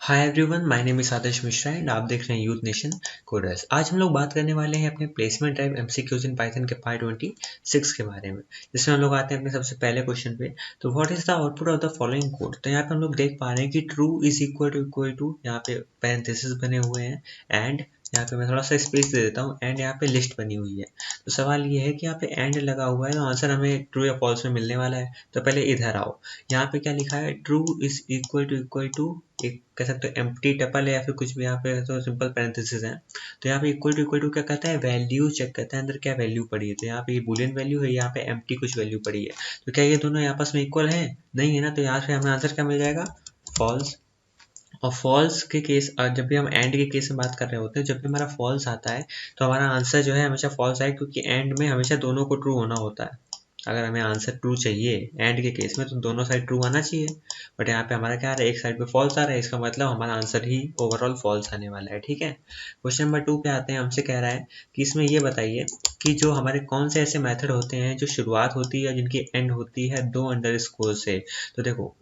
Hi everyone, my name is Adarsh Mishra and आप देख रहे हैं यूथ नेशन कोडर्स। आज हम लोग बात करने वाले हैं अपने placement type MCQs in Python के पार्ट 26 के बारे में, जिसमें हम लोग आते हैं अपने सबसे पहले क्वेश्चन पे। तो what is the output of the following code. तो यहाँ पे हम लोग देख पा रहे हैं कि ट्रू इज इक्वल टू यहाँ पे पैरेंथेसिस बने हुए हैं एंड यहाँ पे मैं थोड़ा सा स्पेस दे देता हूँ एंड यहाँ पे लिस्ट बनी हुई है। तो सवाल ये है कि यहाँ पे एंड लगा हुआ है तो आंसर हमें ट्रू या फॉल्स में मिलने वाला है। तो पहले इधर आओ, यहाँ पे क्या लिखा है, ट्रू इज इक्वल टू एक कह सकते हो एम्प्टी टपल है या फिर कुछ भी, यहाँ पे तो सिंपल पैरेंथेसिस है। तो यहाँ पे इक्वल टू क्या कहता है, वैल्यू चेक करता है अंदर क्या वैल्यू पड़ी है। तो यहाँ पे ये बूलियन वैल्यू है, यहाँ पे एम्प्टी कुछ वैल्यू पड़ी है। तो क्या ये दोनों आपस में इक्वल है? नहीं है ना। तो यहाँ से हमें आंसर क्या मिल जाएगा, फॉल्स। और फॉल्स के केस, जब भी हम एंड के केस में बात कर रहे होते हैं, जब भी हमारा फॉल्स आता है तो हमारा आंसर जो है हमेशा फॉल्स आए, क्योंकि एंड में हमेशा दोनों को ट्रू होना होता है। अगर हमें आंसर ट्रू चाहिए एंड के केस में तो दोनों साइड ट्रू आना चाहिए। बट यहाँ पे हमारा क्या आ रहा है, एक साइड पे फॉल्स आ रहा है, इसका मतलब हमारा आंसर ही ओवरऑल फॉल्स आने वाला है। ठीक है, क्वेश्चन नंबर 2 पे आते हैं। हमसे कह रहा है कि इसमें ये बताइए कि जो हमारे कौन से ऐसे मेथड होते हैं जो शुरुआत होती है जिनकी एंड होती है 2 अंडरस्कोर से। तो देखो,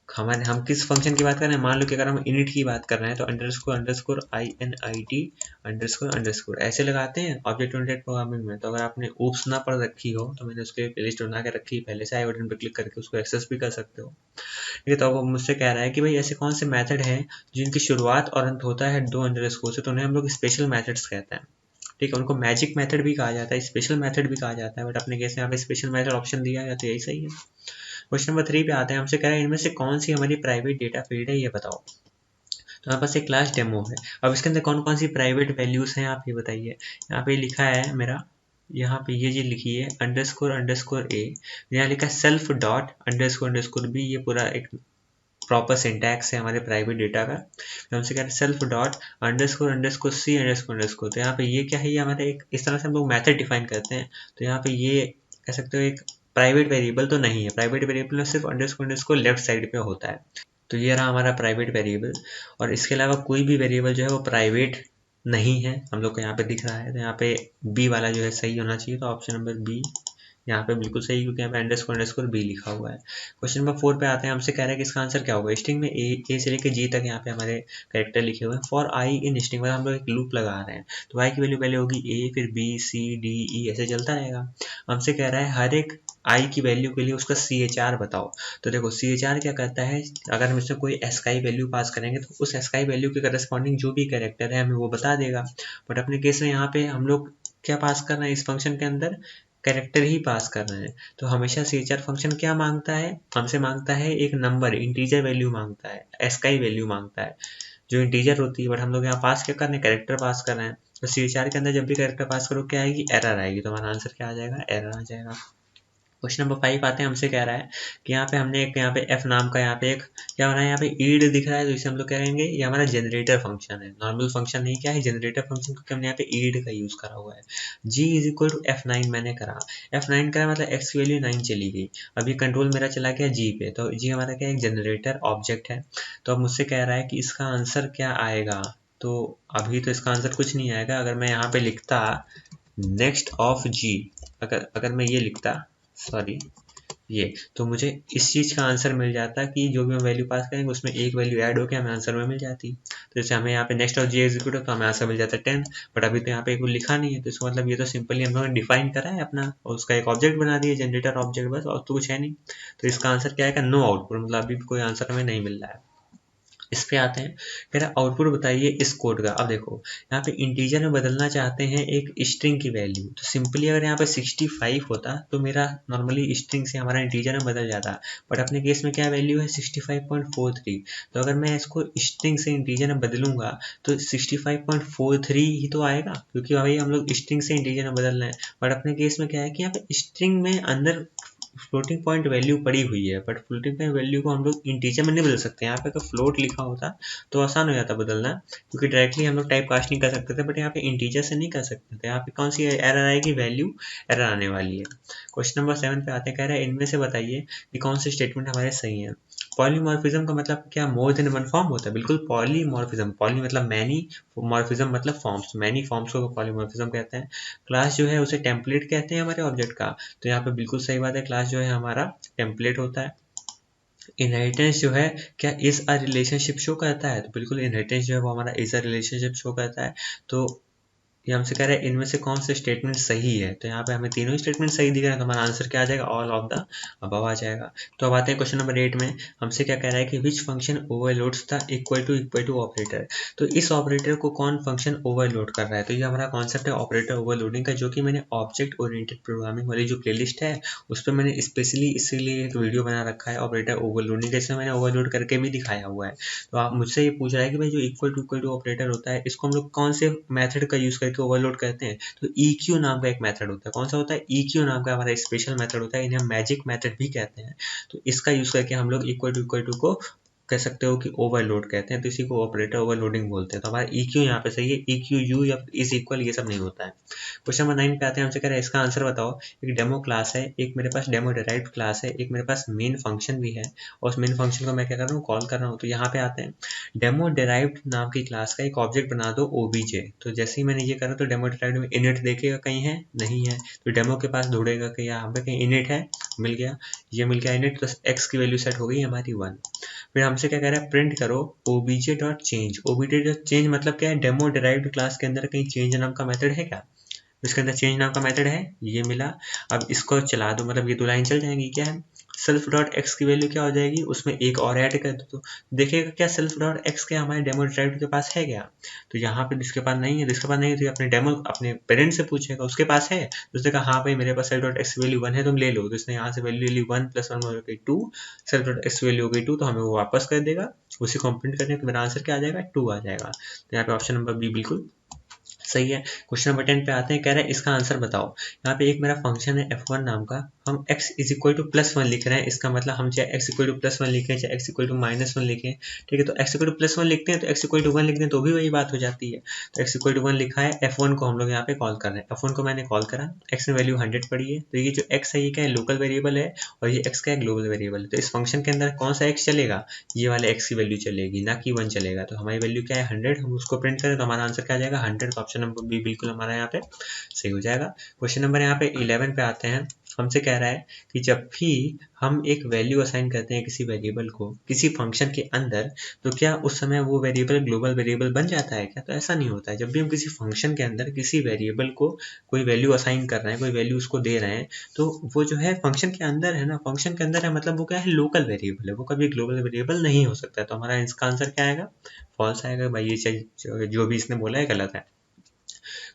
हम किस फंक्शन की बात कर रहे हैं। मान लो कि अगर हम इनिट की बात कर रहे हैं तो underscore underscore INIT underscore underscore ऐसे लगाते हैं ऑब्जेक्ट ओरिएंटेड प्रोग्रामिंग में। तो अगर आपने ओप्स ना पढ़ रखी हो तो मैंने उसके प्लेलिस्ट बना के रखी है पहले से, आई बटन पर क्लिक करके उसको एक्सेस भी कर सकते हो। ठीक है, तो अब मुझसे कह रहा है कि भाई ऐसे कौन से मेथड हैं जिनकी शुरुआत और अंत होता है 2 अंडरस्कोर से। तो उन्हें हम लोग स्पेशल मेथड्स कहते हैं। ठीक है, उनको मैजिक मेथड भी कहा जाता है, स्पेशल मेथड भी कहा जाता है, बट अपने केस में यहाँ पे स्पेशल मेथड ऑप्शन दिया है तो यही सही है। क्वेश्चन नंबर 3 पे आते हैं। हमसे कह रहा है इनमें से कौन सी हमारी प्राइवेट डेटा फील्ड है, ये बताओ। तो हमारे पास एक क्लास डेमो है। अब इसके अंदर कौन कौन सी प्राइवेट वैल्यूज हैं आप ये बताइए। यहाँ पे लिखा है मेरा, यहाँ पे ये चीज लिखी है अंडरस्कोर ए, यहाँ लिखा है सेल्फ डॉट अंडरस्कोर बी। ये पूरा एक प्रॉपर सिंटैक्स है हमारे प्राइवेट डेटा का। हमसे कह रहे हैं self dot underscore C underscore. तो यहाँ पे ये क्या है, ये हमारे एक इस तरह से हम लोग मेथड डिफाइन करते हैं। तो यहाँ पे ये कह सकते हो एक प्राइवेट वेरिएबल तो नहीं है, प्राइवेट वेरिएबल में सिर्फ अंडरस्कोर लेफ्ट साइड पे होता है। तो ये रहा हमारा प्राइवेट वेरिएबल, और इसके अलावा कोई भी वेरिएबल जो है वो प्राइवेट नहीं है, हम लोग को यहाँ पे दिख रहा है। तो यहाँ पे बी वाला जो है सही होना चाहिए, तो ऑप्शन नंबर बी यहाँ पे बिल्कुल सही, क्योंकि यहाँ पे अंडरस्कोर बी लिखा हुआ है। क्वेश्चन नंबर 4 पे आते हैं। हमसे कह रहा है कि इसका आंसर क्या होगा। स्ट्रिंग में ए से लेकर जी तक यहाँ पे हमारे कैरेक्टर लिखे हुए हैं। फॉर आई इन स्ट्रिंग में हम लोग एक लूप लगा रहे हैं, तो आई की वैल्यू पहले होगी ए, फिर बी सी डी ई, ऐसे चलता रहेगा। हमसे कह रहा है हर एक आई की वैल्यू के लिए उसका CHR बताओ। तो देखो CHR क्या करता है, अगर हम इसमें कोई एस्काई वैल्यू पास करेंगे तो उस एस्काई वैल्यू के करस्पॉन्डिंग जो भी कैरेक्टर है हमें वो बता देगा। बट अपने केस में यहाँ पे हम लोग क्या पास कर रहे हैं, इस फंक्शन के अंदर कैरेक्टर ही पास कर रहे हैं। तो हमेशा CHR फंक्शन क्या मांगता है, हमसे मांगता है एक नंबर, इंटीजर वैल्यू मांगता है, एस्काई वैल्यू मांगता है जो इंटीजर होती है। बट हम लोग यहाँ पास क्या कर रहे हैं, कैरेक्टर पास कर रहे हैं। तो CHR के अंदर जब भी कैरेक्टर पास करो क्या आएगी, एरर आएगी। तो हमारा आंसर क्या आ जाएगा, एरर आ जाएगा। क्वेश्चन नंबर 5 आते हैं। हमसे कह रहा है कि यहाँ पे हमने एक यहाँ पे एफ नाम का यहाँ पे एक क्या बना है, यहाँ पे ईड दिख रहा है, तो इसे हम लोग कह रहेंगे ये हमारा जनरेटर फंक्शन है, नॉर्मल फंक्शन नहीं, क्या है जनरेटर फंक्शन, क्योंकि हमने यहाँ पे ईड का यूज करा हुआ है। जी इज इक्वल टू F9 मैंने करा, F9 करा मतलब एक्स की वैल्यू 9 चली गई। अब ये कंट्रोल मेरा चला गया जी पे, तो जी हमारा क्या है, एक जनरेटर ऑब्जेक्ट है। तो अब मुझसे कह रहा है कि इसका आंसर क्या आएगा। तो अभी तो इसका आंसर कुछ नहीं आएगा। अगर मैं यहाँ पे लिखता नेक्स्ट ऑफ जी, अगर मैं ये लिखता, सॉरी ये, तो मुझे इस चीज का आंसर मिल जाता कि जो भी हम वैल्यू पास करेंगे उसमें एक वैल्यू ऐड होकर हमें आंसर में मिल जाती। तो जैसे हमें यहाँ पे नेक्स्ट ऑफ जी एग्जीक्यूट तो हमें आंसर मिल जाता है 10। बट अभी तो यहाँ पे कोई लिखा नहीं है, तो इसका मतलब ये तो सिंपली हम लोगों ने डिफाइन करा है अपना और उसका एक ऑब्जेक्ट बना दिया, जनरेटर ऑब्जेक्ट, बस, और तो कुछ है नहीं। तो इसका आंसर क्या आएगा, नो आउटपुट, मतलब अभी भी कोई आंसर हमें नहीं मिल रहा है। इस पे आते हैं, कह रहा आउटपुट बताइए इस कोड का। अब देखो यहाँ पे इंटीजर में बदलना चाहते हैं एक स्ट्रिंग की वैल्यू। तो सिंपली अगर यहाँ पे 65 होता तो मेरा नॉर्मली स्ट्रिंग से हमारा इंटीजर में बदल जाता। बट अपने केस में क्या वैल्यू है, 65.43। तो अगर मैं इसको स्ट्रिंग से इंटीजर में बदलूंगा तो 65.43 ही तो आएगा, क्योंकि भाई हम लोग स्ट्रिंग से इंटीजर में बदल रहे हैं। बट अपने केस में क्या है कि यहाँ पे स्ट्रिंग में अंदर फ्लोटिंग पॉइंट वैल्यू पड़ी हुई है, बट फ्लोटिंग पॉइंट वैल्यू को हम लोग इंटीजर में नहीं बदल सकते। यहाँ पे अगर फ्लोट लिखा होता तो आसान हो जाता बदलना, क्योंकि डायरेक्टली हम लोग टाइप कास्ट नहीं कर सकते थे। बट यहाँ पे इंटीजर से नहीं कर सकते थे। यहाँ पे कौन सी एरर आएगी, वैल्यू एरर आने वाली है। क्वेश्चन नंबर 7 पे आते हैं। कह रहे हैं इनमें से बताइए कि कौन से स्टेटमेंट हमारे सही है। पॉलीमॉर्फिज्म का मतलब क्या, मोर देन वन फॉर्म होता है। बिल्कुल पॉलीमॉर्फिज्म, पॉली मतलब मैनी, मॉर्फिज्म मतलब फॉर्म्स, मैनी फॉर्म्स को पॉलीमॉर्फिज्म कहते हैं। क्लास जो है उसे टेम्पलेट कहते हैं हमारे ऑब्जेक्ट का। तो यहाँ पे बिल्कुल सही बात है, क्लास जो है हमारा टेम्पलेट होता है। इनहेरिटेंस जो है क्या इज अ रिलेशनशिप शो करता है, तो बिल्कुल इनहेरिटेंस जो है वो हमारा इज अ रिलेशनशिप शो करता है। तो ये हमसे कह रहा है इनमें से कौन से स्टेटमेंट सही है, तो यहाँ पे हमें तीनों स्टेटमेंट सही दिख रहे हैं, तो हमारा आंसर क्या आ जाएगा, ऑल ऑफ द अबव आ जाएगा। तो अब आते हैं क्वेश्चन नंबर 8 में। हमसे क्या कह रहा है कि which function overloads the equal to operator. तो इस ऑपरेटर को कौन फंक्शन ओवरलोड कर रहा है, तो ये हमारा कॉन्सेप्ट है ऑपरेटर ओवरलोडिंग का, जो कि मैंने ऑब्जेक्ट ओरिएंटेड प्रोग्रामिंग वाली जो प्लेलिस्ट है उस पर मैंने स्पेशली इसीलिए एक वीडियो बना रखा है ऑपरेटर ओवरलोडिंग का, इसमें मैंने ओवरलोड करके भी दिखाया हुआ है। तो आप मुझसे ये पूछ रहा है कि भाई जो इक्वल टू ऑपरेटर होता है इसको हम लोग कौन से मेथड का यूज करके ओवरलोड करते हैं, तो EQ नाम का एक मेथड होता है। कौन सा होता है, EQ नाम का हमारा स्पेशल मेथड होता है, इन्हें मैजिक मेथड भी कहते हैं। तो इसका यूज करके हम लोग इक्वल टू को कह सकते हो कि ओवरलोड कहते हैं, तो इसी को ऑपरेटर ओवरलोडिंग बोलते हैं। तो हमारा EQ यहाँ पे सही है, EQ U या इज इक्वल ये सब नहीं होता है। क्वेश्चन नंबर 9 पे आते हैं। हमसे कह रहे हैं इसका आंसर बताओ। एक डेमो क्लास है, एक मेरे पास डेमो डिराइव्ड क्लास है, एक मेरे पास मेन फंक्शन भी है, और उस मेन फंक्शन को मैं क्या कर रहा हूँ, कॉल कर रहा हूँ। तो यहाँ पे आते हैं, डेमो डिराइव्ड नाम की क्लास का एक ऑब्जेक्ट बना दो OBJ। तो जैसे ही मैंने ये करा तो डेमो डिराइव्ड में इनिट देखेगा कहीं है, नहीं है, तो डेमो के पास ढूंढेगा कि यहाँ पे कहीं इनिट है, मिल गया, ये मिल गया इनिट, तो x की वैल्यू सेट हो गई हमारी 1। फिर हमसे क्या कह रहा है, प्रिंट करो obj.change। obj.change मतलब क्या है, डेमो डिराइव्ड क्लास के अंदर कहीं चेंज नाम का मेथड है क्या, इसके अंदर चेंज नाम का मेथड है, ये मिला। अब इसको चला दो, मतलब ये दो लाइन चल जाएंगी। क्या है, सेल्फ डॉट एक्स की वैल्यू क्या हो जाएगी, उसमें एक और ऐड कर दो, तो देखिएगा क्या सेल्फ डॉट एक्स क्या हमारे डेमो डिराइव्ड के पास है क्या, तो यहाँ पे जिसके पास नहीं है, जिसके पास नहीं है तो अपने डेमो अपने पेरेंट से पूछेगा उसके पास है, तो उसने कहा हाँ भाई मेरे पास सेल्फ डॉट एक्स की वैल्यू 1 है, तुम ले लो। तो इसने यहाँ से वैल्यू ली 1 + 1 हो गई 2, सेल्फ डॉट एक्स की वैल्यू हो गई 2, तो हमें वो वापस कर देगा। उसी को प्रिंट करने तो मेरा आंसर क्या आ जाएगा, 2 आ जाएगा। तो यहाँ पे ऑप्शन नंबर बी बिल्कुल सही है। क्वेश्चन नंबर 10 पे आते हैं। कह रहा है इसका आंसर बताओ। यहाँ पे एक मेरा फंक्शन है f1 नाम का, हम x = +1 लिख रहे हैं, इसका मतलब हम चाहे x = +1 लिखें चाहे x = -1 लिखें, ठीक है। तो x = +1 लिखते हैं तो x = 1 लिखते हैं तो भी वही बात हो जाती है। तो x = 1 लिखा है, f1 को हम लोग यहाँ पे कॉल कर रहे हैं, f1 को मैंने कॉल करा, x में वैल्यू 100 पड़ी है, तो ये जो x है ये क्या है, लोकल वेरिएबल है, और ये x क्या है, ग्लोबल वेरिएबल है। तो इस फंक्शन के अंदर कौन सा x चलेगा, ये वाले x की वैल्यू चलेगी, ना कि 1 चलेगा। तो हमारी वैल्यू क्या है, 100, हम उसको प्रिंट करें तो हमारा आंसर क्या आ जाएगा, 100। तो ऑप्शन नंबर बी बिल्कुल हमारा यहाँ पे सही हो जाएगा। क्वेश्चन नंबर यहाँ पे 11 पे आते हैं। हमसे कह रहा है कि जब भी हम एक वैल्यू असाइन करते हैं किसी वेरिएबल को किसी फंक्शन के अंदर, तो क्या उस समय वो वेरिएबल ग्लोबल वेरिएबल बन जाता है क्या, तो ऐसा नहीं होता है। जब भी हम किसी फंक्शन के अंदर किसी वेरिएबल को कोई वैल्यू असाइन कर रहे हैं, कोई वैल्यू उसको दे रहे हैं, तो वो जो है फंक्शन के अंदर है ना, फंक्शन के अंदर है, मतलब वो क्या है, लोकल वेरिएबल है, वो कभी ग्लोबल वेरिएबल नहीं हो सकता। तो हमारा इसका आंसर क्या आएगा, फॉल्स आएगा भाई, ये चीज जो भी इसने बोला है गलत है।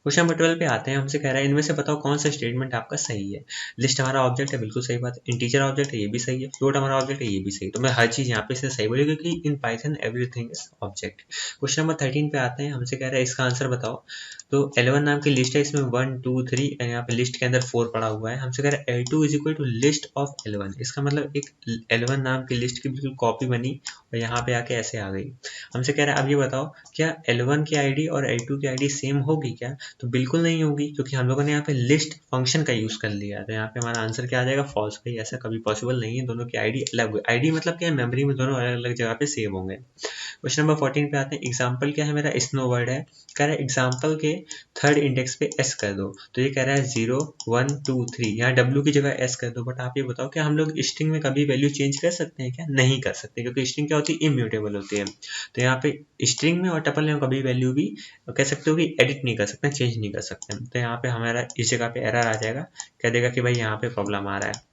क्वेश्चन नंबर 12 पे आते हैं। हमसे कह रहा है इनमें से बताओ कौन सा स्टेटमेंट आपका सही है। लिस्ट हमारा ऑब्जेक्ट है, बिल्कुल सही बात है। इंटीजर ऑब्जेक्ट है, ये भी सही है। फ्लोट हमारा ऑब्जेक्ट है, ये भी सही है। तो मैं हर चीज यहाँ पे से सही बोली, क्योंकि in Python everything is object. Question number 13 पे आते हैं। हमसे कह रहा है इसका आंसर बताओ। तो L1 नाम की लिस्ट है, इसमें 1 2 3, यहाँ पे लिस्ट के अंदर 4 पड़ा हुआ है। हमसे कह रहा है L2 = लिस्ट ऑफ L1। इसका मतलब एक L1 नाम की लिस्ट की बिल्कुल कॉपी बनी और यहाँ पे आके ऐसे आ गई। हमसे कह रहा है अब ये बताओ क्या L1 की आईडी और L2 की आईडी सेम होगी क्या, तो बिल्कुल नहीं होगी, क्योंकि हम लोगों ने यहाँ पे लिस्ट फंक्शन का यूज कर लिया है। तो यहाँ पे हमारा आंसर क्या आ जाएगा, फॉल्स। भाई ऐसा कभी पॉसिबल नहीं है, दोनों की आईडी अलग हुई। आईडी मतलब क्या है, मेमोरी में दोनों अलग अलग जगह पे सेव होंगे। क्वेश्चन नंबर 14 पे आते हैं। एग्जाम्पल क्या है मेरा, स्नो वर्ड है। कह रहा है एग्जाम्पल के थर्ड इंडेक्स पे s कर दो। तो ये कह रहा है 0 1 2 3, यहाँ w की जगह s कर दो। बट आप ये बताओ क्या हम लोग स्ट्रिंग में कभी वैल्यू चेंज कर सकते हैं क्या, नहीं कर सकते, क्योंकि स्ट्रिंग क्या होती है, इम्यूटेबल होती है। तो यहाँ पे स्ट्रिंग में और टपल में कभी वैल्यू भी कह सकते हो कि एडिट नहीं कर सकते, चेंज नहीं कर सकते। तो यहाँ पे हमारा इस जगह पे एरर आ जाएगा, कह देगा कि भाई यहाँ पे प्रॉब्लम आ रहा है।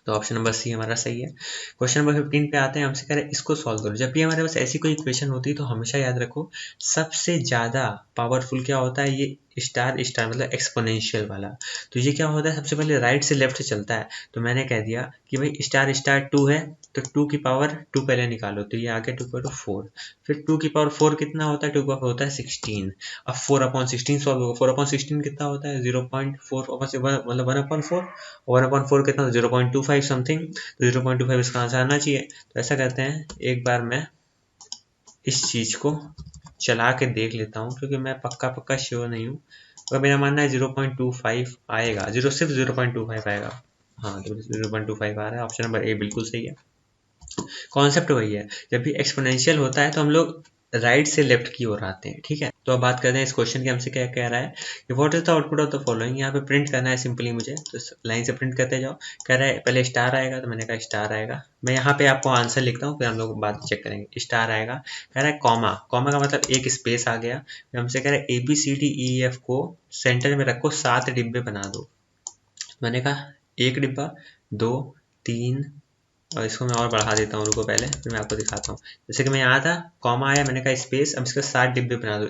तो ऑप्शन नंबर सी हमारा सही है। क्वेश्चन नंबर 15 पे आते हैं। हमसे कह रहे हैं इसको सॉल्व करो। जब भी हमारे पास ऐसी कोई इक्वेशन होती है तो हमेशा याद रखो सबसे ज़्यादा पावरफुल क्या होता है, ये स्टार स्टार मतलब एक्सपोनेंशियल वाला। तो ये क्या होता है, सबसे पहले राइट से लेफ्ट चलता है। तो मैंने कह दिया कि भाई स्टार स्टार 2 है, तो 2 की पावर 2 पहले निकालो, तो ये आ गया 2 की पावर 4। फिर 2 की पावर 4 कितना होता है, 2 की पावर होता है 16। अब 4/16 सॉल्व होगा। 4/16 कितना होता है, 0.4 मतलब 1/4। 1/4 कितना, 0.25 समथिंग। तो 0.25 इसका आंसर आना चाहिए। तो ऐसा करते हैं, एक बार मैं इस चीज को चला के देख लेता हूँ, क्योंकि मैं पक्का श्योर नहीं हूँ। अगर मेरा मानना है 0.25 आएगा, सिर्फ 0.25 आएगा। हाँ, तो 0.25 आ रहा है। ऑप्शन नंबर ए बिल्कुल सही है। कॉन्सेप्ट वही है, जब भी एक्सपोनेंशियल होता है तो हम लोग राइट से लेफ्ट की ओर आते हैं। ठीक है, तो अब बात करते हैं इस क्वेश्चन के हमसे क्या कह रहा है कि what is the output of the following. यहाँ पे प्रिंट करना है सिंपली मुझे, तो लाइन से प्रिंट करते जाओ। कह रहा है पहले स्टार आएगा, तो मैंने कहा स्टार आएगा। मैं यहाँ पे आपको आंसर लिखता हूँ, फिर हम लोग बात चेक करेंगे। स्टार आएगा, कह रहा है कॉमा, कॉमा का मतलब एक स्पेस आ गया। फिर हमसे कह रहा है ABCDEF को सेंटर में रखो, 7 डिब्बे बना दो। मैंने कहा 1 डिब्बा, 2, 3, और इसको मैं और बढ़ा देता हूँ, रुको पहले फिर मैं आपको दिखाता हूँ। जैसे कि मैं यहाँ था, कॉमा आया, मैंने कहा स्पेस, अब इसके 7 डिब्बे बना दो।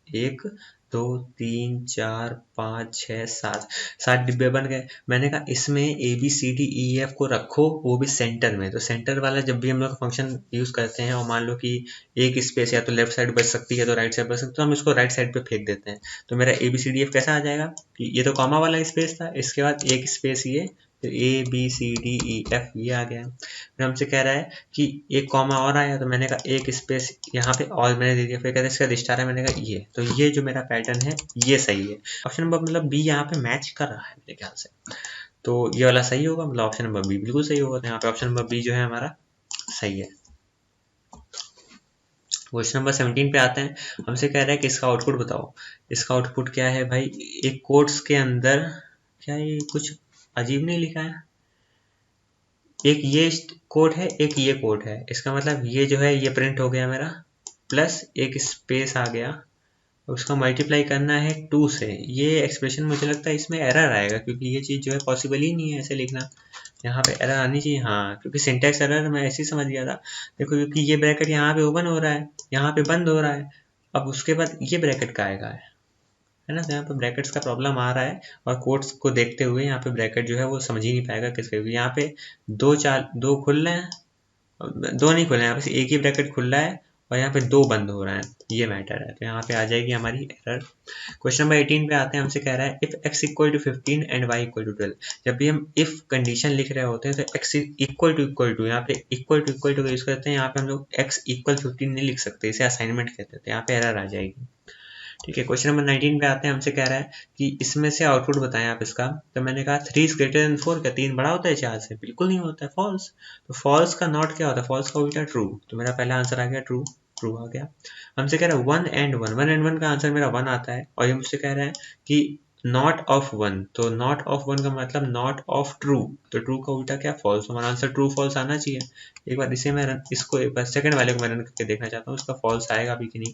1, 2, 3, 4, 5, 6, 7, 7 डिब्बे बन गए। मैंने कहा इसमें ABCDEF को रखो, वो भी सेंटर में। तो सेंटर वाला जब भी हम लोग फंक्शन यूज करते हैं और मान लो कि एक स्पेस या तो लेफ्ट साइड बच सकती है तो राइट साइड बच सकती है, तो हम इसको राइट साइड पे फेंक देते हैं। तो मेरा ABCDF कैसा आ जाएगा कि ये तो कॉमा वाला स्पेस था, इसके बाद एक स्पेस ये, फिर ABCDEF ये आ गया। फिर हमसे कह रहा है कि एक कॉमा और आया, तो मैंने कहा एक स्पेस यहाँ पे और मैंने दे दिया। फिर कहते हैं इसका स्टार है, मैंने कहा ये, तो ये जो मेरा पैटर्न है ये सही है। ऑप्शन नंबर मतलब बी यहाँ पे मैच कर रहा है मेरे ख्याल से, तो ये वाला सही होगा, मतलब ऑप्शन नंबर बी बिल्कुल सही होगा। तो यहाँ पे ऑप्शन नंबर बी जो है हमारा सही है। क्वेश्चन नंबर 17 पे आते हैं। हमसे कह रहा है कि इसका आउटपुट बताओ। इसका आउटपुट क्या है भाई, एक कोट्स के अंदर, क्या ये कुछ अजीब नहीं लिखा है, एक ये कोड है, एक ये कोड है। इसका मतलब ये जो है ये प्रिंट हो गया मेरा, प्लस एक स्पेस आ गया, उसका मल्टीप्लाई करना है 2 से। ये एक्सप्रेशन मुझे लगता है इसमें एरर आएगा, क्योंकि ये चीज़ जो है पॉसिबल ही नहीं है ऐसे लिखना। यहाँ पे एरर आनी चाहिए, हाँ, क्योंकि सिंटैक्स एरर मैं ऐसे ही समझ गया था। देखो, क्योंकि ये ब्रैकेट यहाँ पे ओपन हो रहा है, यहाँ पे बंद हो रहा है, अब उसके बाद ये ब्रैकेट का आएगा, है ना। तो यहाँ पे ब्रैकेट्स का प्रॉब्लम आ रहा है, और कोट्स को देखते हुए यहाँ पे ब्रैकेट जो है वो समझ ही नहीं पाएगा किसके। यहाँ पे दो खुल रहे हैं, दो नहीं खुल रहे हैं, यहाँ पे एक ही ब्रैकेट खुल रहा है और यहाँ पे 2 बंद हो रहा है, ये मैटर है। तो यहाँ पे आ जाएगी हमारी एरर। क्वेश्चन नंबर 18 पे आते हैं। हमसे कह रहा है if x equal to 15 and y equal to 12। जब भी हम इफ कंडीशन लिख रहे होते हैं तो x इक्वल टू यहाँ पे इक्वल टू यूज करते हैं। यहाँ पे हम लोग x इक्वल 15 नहीं लिख सकते, इसे असाइनमेंट कहते थे, यहाँ पे एरर आ जाएगी। ठीक है, क्वेश्चन नंबर 19 पे आते हैं। हमसे कह रहा है कि इसमें से आउटपुट बताएं आप इसका। तो मैंने कहा 3 इज ग्रेटर देन 4, क्या 3 बड़ा होता है 4 से? बिल्कुल नहीं होता है, फॉल्स। तो फॉल्स का नॉट क्या होता है, फॉल्स का उल्टा ट्रू। तो मेरा पहला आंसर आ गया ट्रू, ट्रू आ गया। हमसे कह रहा है 1 एंड 1 का आंसर मेरा 1 आता है, और ये मुझसे कह रहा है कि नॉट ऑफ 1, तो नॉट ऑफ 1 का मतलब नॉट ऑफ ट्रू, तो ट्रू का उल्टा क्या, फॉल्स। हमारा आंसर ट्रू फॉल्स आना चाहिए। एक बार इसे मैं इसको एक बार सेकंड वाले को मैं रन करके देखना चाहता हूँ, इसका फॉल्स आएगा अभी कि नहीं।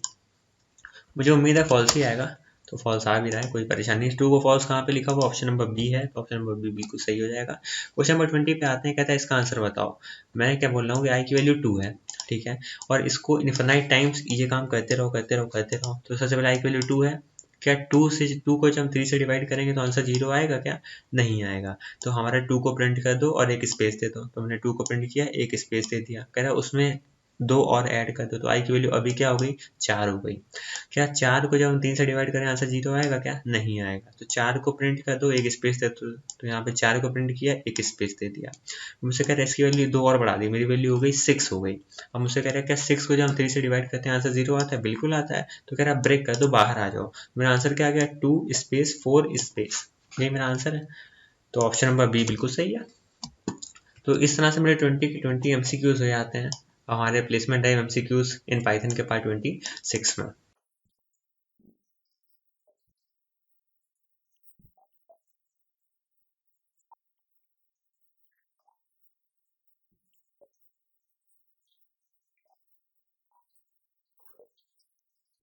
मुझे उम्मीद है फॉल्स ही आएगा, तो फॉल्स आ भी रहा है, कोई परेशानी नहीं। 2 को फॉल्स कहाँ पे लिखा हुआ, ऑप्शन नंबर बी है, तो ऑप्शन नंबर बी बिल्कुल सही हो जाएगा। क्वेश्चन नंबर 20 पे आते हैं। कहता है इसका आंसर बताओ। मैं क्या बोल रहा हूँ कि आई की वैल्यू 2 है, ठीक है, और इसको इन्फिनाइट टाइम्स ये काम करते रहो करते रहो करते रहो। तो सबसे पहले आई की वैल्यू 2 है, क्या 2 को जब हम 3 से डिवाइड करेंगे तो आंसर 0 आएगा क्या? नहीं आएगा। तो हमारा 2 को प्रिंट कर दो और एक स्पेस दे दो। तो मैंने 2 को प्रिंट किया, एक स्पेस दे दिया। कह रहा है उसमें 2 और ऐड कर दो, तो आई की वैल्यू अभी क्या हो गई, 4 हो गई। क्या 4 को जब हम 3 से डिवाइड करें आंसर 0 आएगा क्या? नहीं आएगा। तो 4 को प्रिंट कर दो, एक स्पेस दे दो। तो यहाँ पे 4 को प्रिंट किया, एक स्पेस दे दिया। मुझसे कह रहा है इसकी वैल्यू 2 और बढ़ा दी, मेरी वैल्यू हो गई 6 हो गई। अब मुझसे कह रहा है क्या 6 को जब हम 3 से डिवाइड करते हैं आंसर 0 आता है? बिल्कुल आता है। तो कह रहा है ब्रेक कर दो, बाहर आ जाओ। मेरा आंसर क्या आ गया, 2 स्पेस 4 स्पेस, ये मेरा आंसर है। तो ऑप्शन नंबर बी बिल्कुल सही है। तो इस तरह से मेरे 20 के 20 MCQs हो जाते हैं हमारे placement time MCQs in Python के पार्ट 26 में।